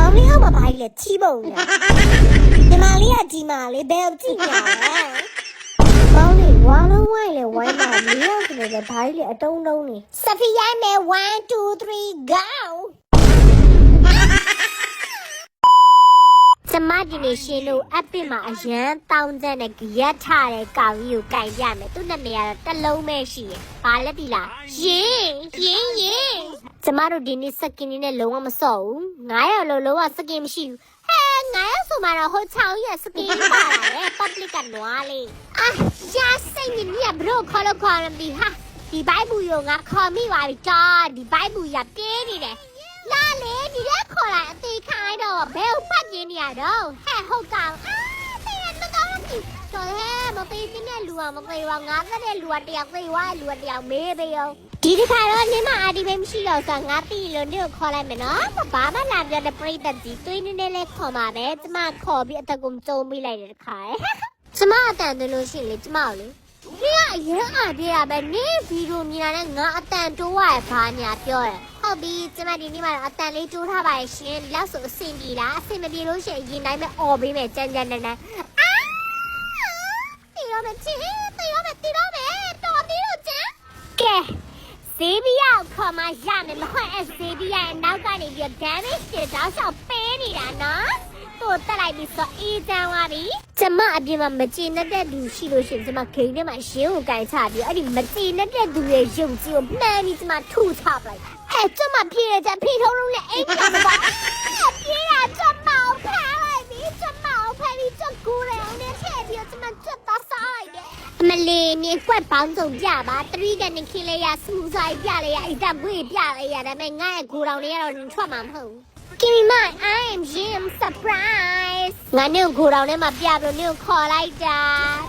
မောင်လေးအောင်မပါလေချီးပုံညာဒီမလေးကဒီမလေးဘယ်ကြည့်ညာလဲမောင်လေးဝါလုံးဝိုင်းလေဝိုင်းမှာလေးယောက်ဆိုလည်းဘာကြီးလေအတုံးတုံးနေစဖီရိုင်းမယ်1 2 3 go ကျမဒီနေ့ရှင်လို့အပစ်မှာအရန်တောင်းတဲ့နဲ့ရက်ထတဲ့ကောင်ကြီးကိုကြိုင်ပြမယ်သူ့နာမည်ကတော့တစ်လုံးပဲရှိရယ်ဘာလဲဒီလားရင်ကျမတို့ဒီနေ့စကင်နဲ့လုံးဝမစော့ဘူး900လို့လုံးဝစကင်မရှိဘူးဟဲ900ဆိုမှတော့ဟိုချောင်းရဲ့စကင်ပါလာတယ် public ကနွားလေးရာစိတ်နေရဘလို့ခေါ်လို့ခေါ်ရမပြီးဟာဒီဘိုက်ဘူးရောငါခေါ်မိပါပြီတော့ဒီဘိုက်ဘူးရပြေးနေတယ်လာလေဒီလက်ခေါ်လိုက်အသေးခိုင်းတော့ဘယ်ကိုပတ်ပြင်းနေရတော့ဟဲ့ဟုတ်ကောင်တေးရတော့တော်ဟဲ့မပေးစင်းတဲ့လူကမပေးပါငါသက်တဲ့လူကတယောက်သေးဝါလူကတယောက်မေးပေးရောဒီတစ်ခါတော့နေမအာဒီပဲမရှိတော့ဆိုငါတီးလို့နေကိုခေါ်လိုက်မယ်နော်ဘာမှလာပြတဲ့ပြိတ္တကြီးတွေးနေနေလဲခေါ်ပါပဲကျမခေါ်ပြီးအသက်ကုန်ကြုံမိလိုက်တဲ့ခါကျမအတန်တယ်လို့ရှိရင်လေကျမကိုလေဒီကအရင်အားပြရပဲနေဗီဒီယိုမြင်ရတဲ့ငါအတန်တိုးရဘာညာပြောတယ်ဟုတ်ပြီကျမဒီနေ့မှအတန်လေးတိုးထားပါရဲ့ရှင်လောက်ဆိုအဆင်ပြေလားအဆင်မပြေလို့ရှိရင်ရင်တိုင်းပဲអော်ပေးမယ်ကြမ်းကြမ်းတန်းတန်းတီရောမယ်ချင်းတီရောမယ်တော်ပြီလို့ကျန်ကဲဈေးပြရောက်ခေါ်မှရမယ်မဟုတ်အဲဈေးပြရဲ့နောက်ကနေပြီး damage တွေတောက်လျှောက်ပေးနေတာနော်တို့တက်လိုက်ပြီးဆိုအေးချမ်းသွားပြီကျမအပြင်မှာမကြည်နဲ့တဲ့လူရှိလို့ရှိရင်ကျမဂိမ်းထဲမှာရှင်းကိုကြိုင်ချပြီးအဲ့ဒီမကြည်နဲ့တဲ့သူရဲ့ရုပ်ကြီးကိုမှန်ပြီးကျမထုချပလိုက်ကျမပြေးကြဖိထုံးလုံးနဲ့အိမ်ပြန်ပါပြေးရကျမကိုဖမ်းလိုက်ပြီးကျမကိုဖမ်းပြီးကျကူရဲအောင်နဲ့ထည့်ပြီးကျမချက်သားဆိုင်တယ်အမလေးမြေကွက်ပေါင်းစုံပြပါ3ကနေခင်းလေးရစမူဆိုင်ပြလေးရအိတ်တက်ဝေးပြလေးရဒါပေမဲ့ငါ့ရဲ့ဂိုတောင်လေးကတော့ထွက်မှာမဟုတ်ဘူးGive me mine. I am Jim. Surprise. ငါနဲ့ကိုတောင်ထဲမှာပြပြီးနင့်ကိုခေါ်လိုက်တာ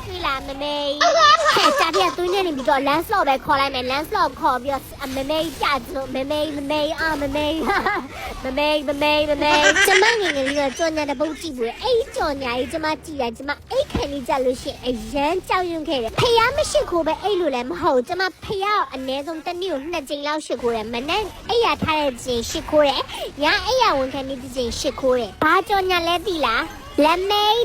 တွေ့လားမမေဟဲ့တာပြသွင်းနေပြီတော့ Lancelot ပဲခေါ်လိုက်မယ် Lancelot ခေါ်ပြီးတော့မမေပြလို့မမေမမေကျမငယ်ငယ်လေးတော့ကြော်ညာတဲ့ပုတ်ကြည့်ဘူးအဲ့ကြော်ညာကြီးကျမကြည့်ရကျမအိတ်ခံနေကြလို့ရှိရင်အရန်ကြောက်ရွံ့ခဲ့တယ်ဖယားမရှိခိုးပဲအဲ့လိုလည်းမဟုတ်ကျမဖယားအနည်းဆုံးတစ်နေ့ကို2ကြိမ်လောက်ရှိခိုးတယ်မနေ့အဲ့ရထားတဲ့ကြိမ်ရှိခိုးတယ်ညအဲ့ရဝန်ခံနေတဲ့ကြိမ်ရှိခိုးတယ်ဘာကြော်ညာလဲသိလားလမေး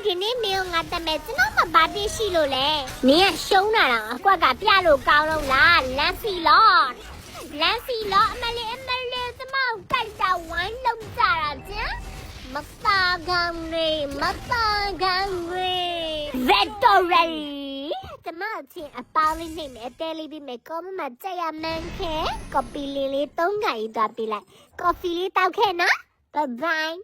ဒီနေ့မင်းငါတမဲကျွန်တော်မဘာတိရှိလို့လဲနင်ကရှုံးတာတော့အကွက်ကပြလို့ကောင်းတော့လားလန်စီလော့အမလေးကျမကိုကြိုက်တာဝိုင်းလုံးကြတာကျန်မပါကောင်းနေVictory ကျမချင်းအပေါင်းလေးနေမယ်တဲလေးပြီးမယ်ကောမမကြက်ရမှန်းခဲကော်ပီလေး3ခါကြီးသွားပေးလိုက်ကော်ဖီလေးတောက်ခဲ့နော်Bye bye.